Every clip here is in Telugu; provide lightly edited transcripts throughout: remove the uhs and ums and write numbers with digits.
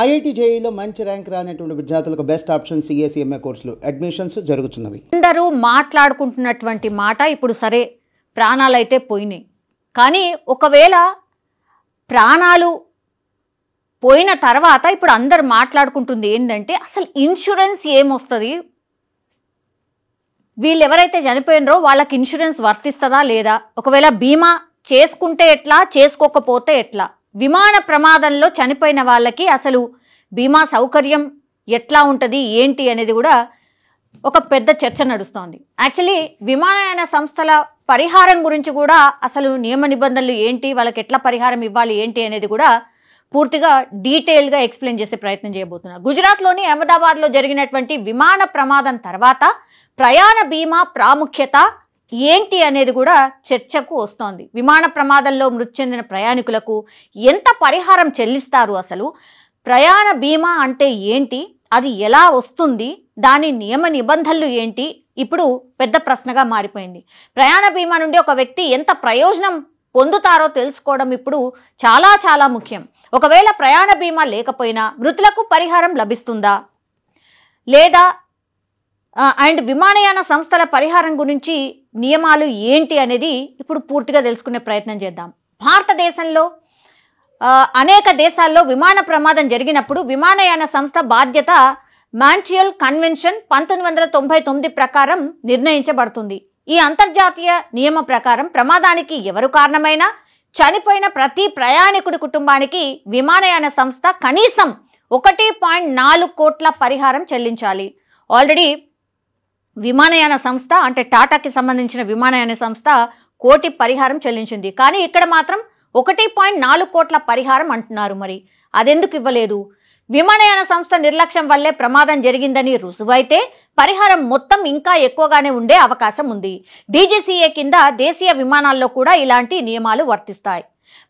ఐఐటి జేఈలో మంచి ర్యాంక్ రానటువంటి విద్యార్థులకు బెస్ట్ ఆప్షన్ సిఎస్ఈఎంఏ కోర్సులు అడ్మిషన్స్ జరుగుతున్నవి. అందరూ మాట్లాడుకుంటున్నటువంటి మాట ఇప్పుడు సరే ప్రాణాలు అయితే పోయినాయి, కానీ ఒకవేళ ప్రాణాలు పోయిన తర్వాత ఇప్పుడు అందరు మాట్లాడుకుంటుంది ఏంటంటే అసలు ఇన్సూరెన్స్ ఏమొస్తుంది, వీళ్ళు ఎవరైతే చనిపోయినరో వాళ్ళకి ఇన్సూరెన్స్ వర్తిస్తుందా లేదా, ఒకవేళ బీమా చేసుకుంటే ఎట్లా చేసుకోకపోతే ఎట్లా, విమాన ప్రమాదంలో చనిపోయిన వాళ్ళకి అసలు బీమా సౌకర్యం ఎట్లా ఉంటుంది ఏంటి అనేది కూడా ఒక పెద్ద చర్చ నడుస్తోంది. యాక్చువల్లీ విమానయాన సంస్థల పరిహారం గురించి కూడా అసలు నియమ నిబంధనలు ఏంటి, వాళ్ళకి ఎట్లా పరిహారం ఇవ్వాలి ఏంటి అనేది కూడా పూర్తిగా డీటెయిల్గా ఎక్స్ప్లెయిన్ చేసే ప్రయత్నం చేయబోతున్నారు. గుజరాత్లోని అహ్మదాబాద్లో జరిగినటువంటి విమాన ప్రమాదం తర్వాత ప్రయాణ బీమా ప్రాముఖ్యత ఏంటి అనేది కూడా చర్చకు వస్తోంది. విమాన ప్రమాదంలో మృతి చెందిన ప్రయాణికులకు ఎంత పరిహారం చెల్లిస్తారు, అసలు ప్రయాణ బీమా అంటే ఏంటి, అది ఎలా వస్తుంది, దాని నియమ నిబంధనలు ఏంటి, ఇప్పుడు పెద్ద ప్రశ్నగా మారిపోయింది. ప్రయాణ బీమా నుండి ఒక వ్యక్తి ఎంత ప్రయోజనం పొందుతారో తెలుసుకోవడం ఇప్పుడు చాలా చాలా ముఖ్యం. ఒకవేళ ప్రయాణ బీమా లేకపోయినా మృతులకు పరిహారం లభిస్తుందా లేదా, అండ్ విమానయాన సంస్థల పరిహారం గురించి నియమాలు ఏంటి అనేది ఇప్పుడు పూర్తిగా తెలుసుకునే ప్రయత్నం చేద్దాం. భారతదేశంలో అనేక దేశాల్లో విమాన ప్రమాదం జరిగినప్పుడు విమానయాన సంస్థ బాధ్యత మాంట్రియల్ కన్వెన్షన్ 1999 ప్రకారం నిర్ణయించబడుతుంది. ఈ అంతర్జాతీయ నియమ ప్రకారం ప్రమాదానికి ఎవరు కారణమైనా చనిపోయిన ప్రతి ప్రయాణికుడి కుటుంబానికి విమానయాన సంస్థ కనీసం 1.4 కోట్ల పరిహారం చెల్లించాలి. ఆల్రెడీ విమానయాన సంస్థ అంటే టాటాకి సంబంధించిన విమానయాన సంస్థ 1 కోటి పరిహారం చెల్లించింది, కానీ ఇక్కడ మాత్రం 1.4 కోట్ల పరిహారం అంటున్నారు. మరి అదెందుకు ఇవ్వలేదు? విమానయాన సంస్థ నిర్లక్ష్యం వల్లే ప్రమాదం జరిగిందని రుజువైతే పరిహారం మొత్తం ఇంకా ఎక్కువగానే ఉండే అవకాశం ఉంది. డీజీసీఏ కింద దేశీయ విమానాల్లో కూడా ఇలాంటి నియమాలు వర్తిస్తాయి.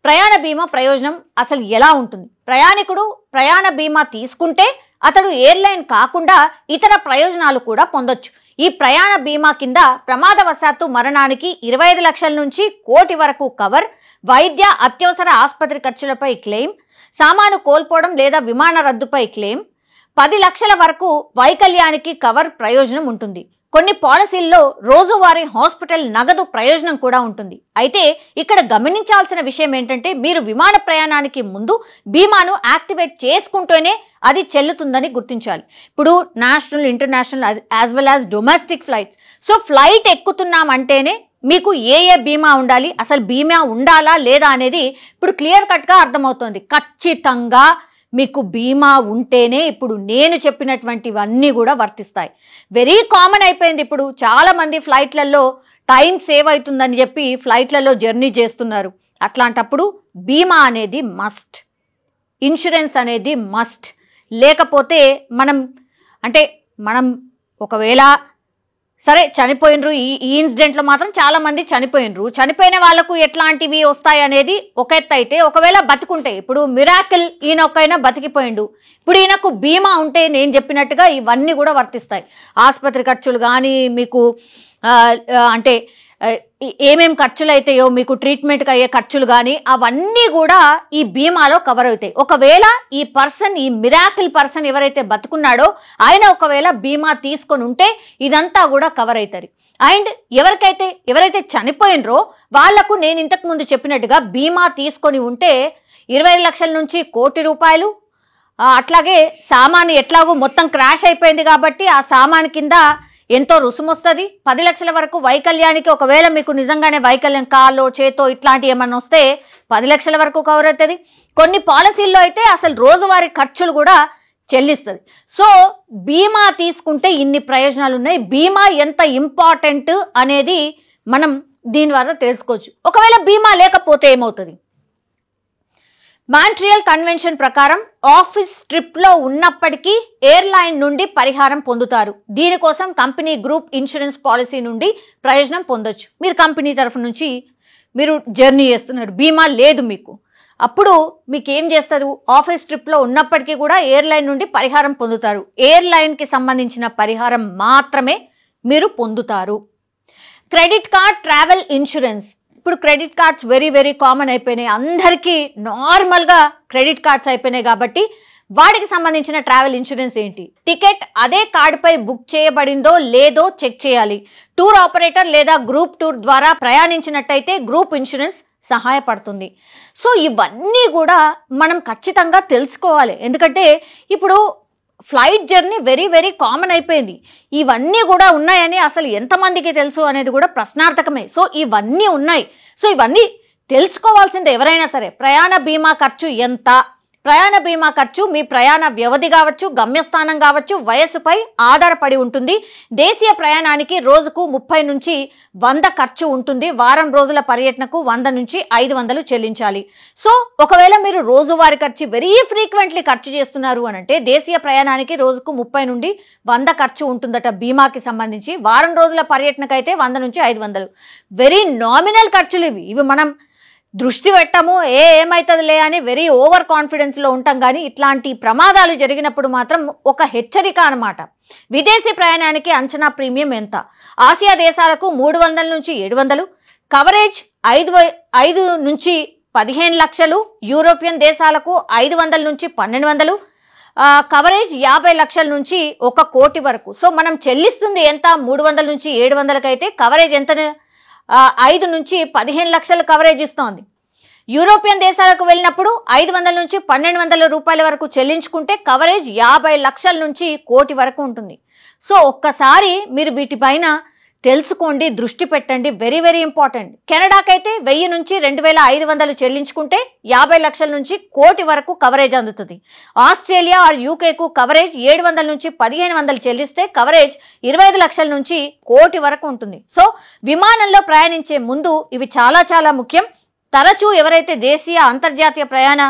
ప్రయాణ బీమా ప్రయోజనం అసలు ఎలా ఉంటుంది? ప్రయాణికుడు ప్రయాణ బీమా తీసుకుంటే అతడు ఎయిర్లైన్ కాకుండా ఇతర ప్రయోజనాలు కూడా పొందొచ్చు. ఈ ప్రయాణ బీమా కింద ప్రమాదవశాత్తు మరణానికి 25 లక్షల నుంచి 1 కోటి వరకు కవర్, వైద్య అత్యవసర ఆసుపత్రి ఖర్చులపై క్లెయిమ్, సామాను కోల్పోవడం లేదా విమాన రద్దుపై క్లెయిమ్, 10 లక్షల వరకు వైకల్యానికి కవర్ ప్రయోజనం ఉంటుంది. కొన్ని పాలసీల్లో రోజువారీ హాస్పిటల్ నగదు ప్రయోజనం కూడా ఉంటుంది. అయితే ఇక్కడ గమనించాల్సిన విషయం ఏంటంటే మీరు విమాన ప్రయాణానికి ముందు బీమాను యాక్టివేట్ చేసుకుంటూనే అది చెల్లుతుందని గుర్తించాలి. ఇప్పుడు national, international as well as domestic flights. So flight ఎక్కుతున్నామంటేనే మీకు ఏ బీమా ఉండాలి, అసలు బీమా ఉండాలా లేదా అనేది ఇప్పుడు క్లియర్ కట్గా అర్థమవుతుంది. ఖచ్చితంగా మీకు బీమా ఉంటేనే ఇప్పుడు నేను చెప్పినటువంటివన్నీ కూడా వర్తిస్తాయి. వెరీ కామన్ అయిపోయింది. ఇప్పుడు చాలా మంది ఫ్లైట్లలో టైం సేవ్ అవుతుందని చెప్పి ఫ్లైట్లలో జర్నీ చేస్తున్నారు. అట్లాంటప్పుడు బీమా అనేది మస్ట్, ఇన్సూరెన్స్ అనేది మస్ట్. లేకపోతే మనం ఒకవేళ సరే చనిపోయినరు, ఈ ఇన్సిడెంట్లో మాత్రం చాలా మంది చనిపోయినరు, చనిపోయిన వాళ్ళకు ఎట్లాంటివి వస్తాయి అనేది ఒక ఎత్తు అయితే, ఒకవేళ బతుకుంటే ఇప్పుడు మిరాకిల్ ఈయనొక్కైనా బతికిపోయిండు, ఇప్పుడు ఈయనకు బీమా ఉంటే నేను చెప్పినట్టుగా ఇవన్నీ కూడా వర్తిస్తాయి. ఆసుపత్రి ఖర్చులు కానీ, మీకు అంటే ఏమేం ఖర్చులు అవుతాయో మీకు ట్రీట్మెంట్కి అయ్యే ఖర్చులు కానీ అవన్నీ కూడా ఈ బీమాలో కవర్ అవుతాయి. ఒకవేళ ఈ మిరాకిల్ పర్సన్ ఎవరైతే బతుకున్నాడో ఆయన ఒకవేళ బీమా తీసుకొని ఉంటే ఇదంతా కూడా కవర్ అవుతుంది. అండ్ ఎవరైతే చనిపోయినరో వాళ్లకు నేను ఇంతకు ముందు చెప్పినట్టుగా బీమా తీసుకొని ఉంటే 25 లక్షల నుంచి 1 కోటి రూపాయలు, అట్లాగే సామాను ఎట్లాగో మొత్తం క్రాష్ అయిపోయింది కాబట్టి ఆ సామాను కింద ఎంతో రుసుము వస్తుంది. 10 లక్షల వరకు వైకల్యానికి, ఒకవేళ మీకు నిజంగానే వైకల్యం కాలో చేతో ఇట్లాంటి ఏమన్నా వస్తే 10 లక్షల వరకు కవర్ అవుతుంది. కొన్ని పాలసీల్లో అయితే అసలు రోజువారీ ఖర్చులు కూడా చెల్లిస్తుంది. సో బీమా తీసుకుంటే ఇన్ని ప్రయోజనాలు ఉన్నాయి. బీమా ఎంత ఇంపార్టెంట్ అనేది మనం దీని ద్వారా తెలుసుకోవచ్చు. ఒకవేళ బీమా లేకపోతే ఏమవుతుంది? మాంట్రియల్ కన్వెన్షన్ ప్రకారం ఆఫీస్ ట్రిప్లో ఉన్నప్పటికీ ఎయిర్లైన్ నుండి పరిహారం పొందుతారు. దీనికోసం కంపెనీ గ్రూప్ ఇన్సూరెన్స్ పాలసీ నుండి ప్రయోజనం పొందొచ్చు. మీరు కంపెనీ తరఫు నుంచి మీరు జర్నీ చేస్తున్నారు, బీమా లేదు మీకు, అప్పుడు మీకు ఏం చేస్తారు? ఆఫీస్ ట్రిప్లో ఉన్నప్పటికీ కూడా ఎయిర్లైన్ నుండి పరిహారం పొందుతారు. ఎయిర్లైన్కి సంబంధించిన పరిహారం మాత్రమే మీరు పొందుతారు. Credit card, travel insurance. ఇప్పుడు credit cards very very common అయిపోయినాయి, అందరికీ నార్మల్గా క్రెడిట్ కార్డ్స్ అయిపోయినాయి కాబట్టి వాటికి సంబంధించిన ట్రావెల్ ఇన్సూరెన్స్ ఏంటి, టికెట్ అదే కార్డుపై బుక్ చేయబడిందో లేదో చెక్ చేయాలి. టూర్ ఆపరేటర్ లేదా గ్రూప్ టూర్ ద్వారా ప్రయాణించినట్టయితే గ్రూప్ ఇన్సూరెన్స్ సహాయపడుతుంది. సో ఇవన్నీ కూడా మనం ఖచ్చితంగా తెలుసుకోవాలి. ఎందుకంటే ఇప్పుడు flight journey very very common అయిపోయింది. ఇవన్నీ కూడా ఉన్నాయని అసలు ఎంతమందికి తెలుసు అనేది కూడా ప్రశ్నార్థకమే. సో ఇవన్నీ ఉన్నాయి. సో ఇవన్నీ తెలుసుకోవాల్సిందే ఎవరైనా సరే. ప్రయాణ బీమా ఖర్చు ఎంత? ప్రయాణ బీమా ఖర్చు మీ ప్రయాణ వ్యవధి కావచ్చు, గమ్యస్థానం కావచ్చు, వయస్సుపై ఆధారపడి ఉంటుంది. దేశీయ ప్రయాణానికి రోజుకు 30 నుంచి 100 ఖర్చు ఉంటుంది. వారం రోజుల పర్యటనకు 100 నుంచి 500 చెల్లించాలి. సో ఒకవేళ మీరు రోజువారీ ఖర్చు వెరీ ఫ్రీక్వెంట్లీ ఖర్చు చేస్తున్నారు అని అంటే దేశీయ ప్రయాణానికి రోజుకు 30 నుండి 100 ఖర్చు ఉంటుందట బీమాకి సంబంధించి. వారం రోజుల పర్యటనకు అయితే 100 నుంచి 500. వెరీ నామినల్ ఖర్చులు ఇవి మనం దృష్టి పెట్టము, ఏమైతుందిలే అని వెరీ ఓవర్ కాన్ఫిడెన్స్లో ఉంటాం. కానీ ఇట్లాంటి ప్రమాదాలు జరిగినప్పుడు మాత్రం ఒక హెచ్చరిక అన్నమాట. విదేశీ ప్రయాణానికి అంచనా ప్రీమియం ఎంత? ఆసియా దేశాలకు 300 నుంచి 700, కవరేజ్ 5 నుంచి 15 లక్షలు. యూరోపియన్ దేశాలకు 500 నుంచి 1200, కవరేజ్ 50 లక్షల నుంచి 1 కోటి వరకు. సో మనం చెల్లిస్తుంది ఎంత? 300 నుంచి 700 అయితే కవరేజ్ ఎంత? 5 నుంచి 15 లక్షల కవరేజ్ ఇస్తోంది. యూరోపియన్ దేశాలకు వెళ్ళినప్పుడు 500 నుంచి 1200 రూపాయల వరకు చెల్లించుకుంటే కవరేజ్ 50 లక్షల నుంచి 1 కోటి వరకు ఉంటుంది. సో ఒక్కసారి మీరు వీటిపైన తెలుసుకోండి, దృష్టి పెట్టండి. Very very important. కెనడాకైతే 1000 నుంచి 2500 చెల్లించుకుంటే 50 లక్షల నుంచి 1 కోటి వరకు కవరేజ్ అందుతుంది. ఆస్ట్రేలియా ఆర్ యూకేకు కవరేజ్ 700 నుంచి 1500 చెల్లిస్తే కవరేజ్ 25 లక్షల నుంచి 1 కోటి వరకు ఉంటుంది. సో విమానంలో ప్రయాణించే ముందు ఇవి చాలా చాలా ముఖ్యం. తరచూ ఎవరైతే దేశీయ అంతర్జాతీయ ప్రయాణ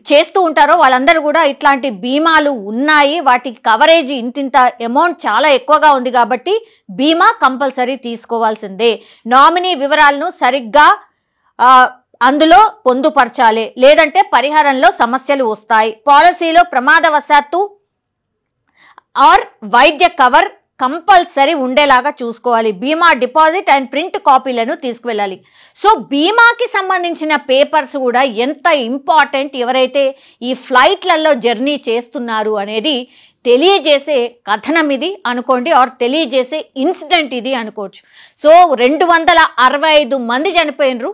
చేస్తూ ఉంటారో వాళ్ళందరూ కూడా ఇట్లాంటి బీమాలు ఉన్నాయి, వాటి కవరేజ్ ఇంతింత అమౌంట్ చాలా ఎక్కువగా ఉంది కాబట్టి బీమా కంపల్సరీ తీసుకోవాల్సిందే. నామినీ వివరాలను సరిగ్గా అందులో పొందుపరచాలి, లేదంటే పరిహారంలో సమస్యలు వస్తాయి. పాలసీలో ప్రమాదవశాత్తు ఆర్ వైద్య కవర్ కంపల్సరీ ఉండేలాగా చూసుకోవాలి. బీమా డిపాజిట్ అండ్ ప్రింట్ కాపీలను తీసుకువెళ్ళాలి. సో బీమాకి సంబంధించిన పేపర్స్ కూడా ఎంత ఇంపార్టెంట్, ఎవరైతే ఈ ఫ్లైట్లలో జర్నీ చేస్తున్నారు అనేది తెలియజేసే కథనం ఇది అనుకోండి, ఆర్ తెలియజేసే ఇన్సిడెంట్ ఇది అనుకోవచ్చు. సో 265 మంది చనిపోయినరు.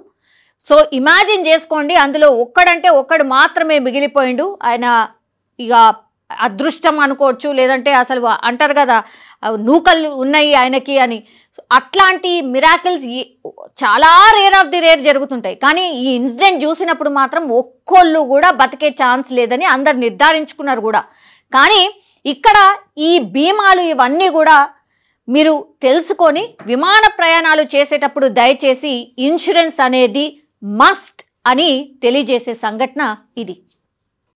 సో ఇమాజిన్ చేసుకోండి, అందులో ఒక్కడు మాత్రమే మిగిలిపోయిండు. ఆయన ఇక అదృష్టం అనుకోవచ్చు, లేదంటే అసలు అంటారు కదా నూకలు ఉన్నాయి ఆయనకి అని. అట్లాంటి మిరాకిల్స్ చాలా రేర్ ఆఫ్ ది రేర్ జరుగుతుంటాయి. కానీ ఈ ఇన్సిడెంట్ చూసినప్పుడు మాత్రం ఒక్కోళ్ళు కూడా బతికే ఛాన్స్ లేదని అందరు నిర్ధారించుకున్నారు కూడా. కానీ ఇక్కడ ఈ బీమాలు ఇవన్నీ కూడా మీరు తెలుసుకొని విమాన ప్రయాణాలు చేసేటప్పుడు దయచేసి ఇన్సూరెన్స్ అనేది మస్ట్ అని తెలియజేసే సంఘటన ఇది.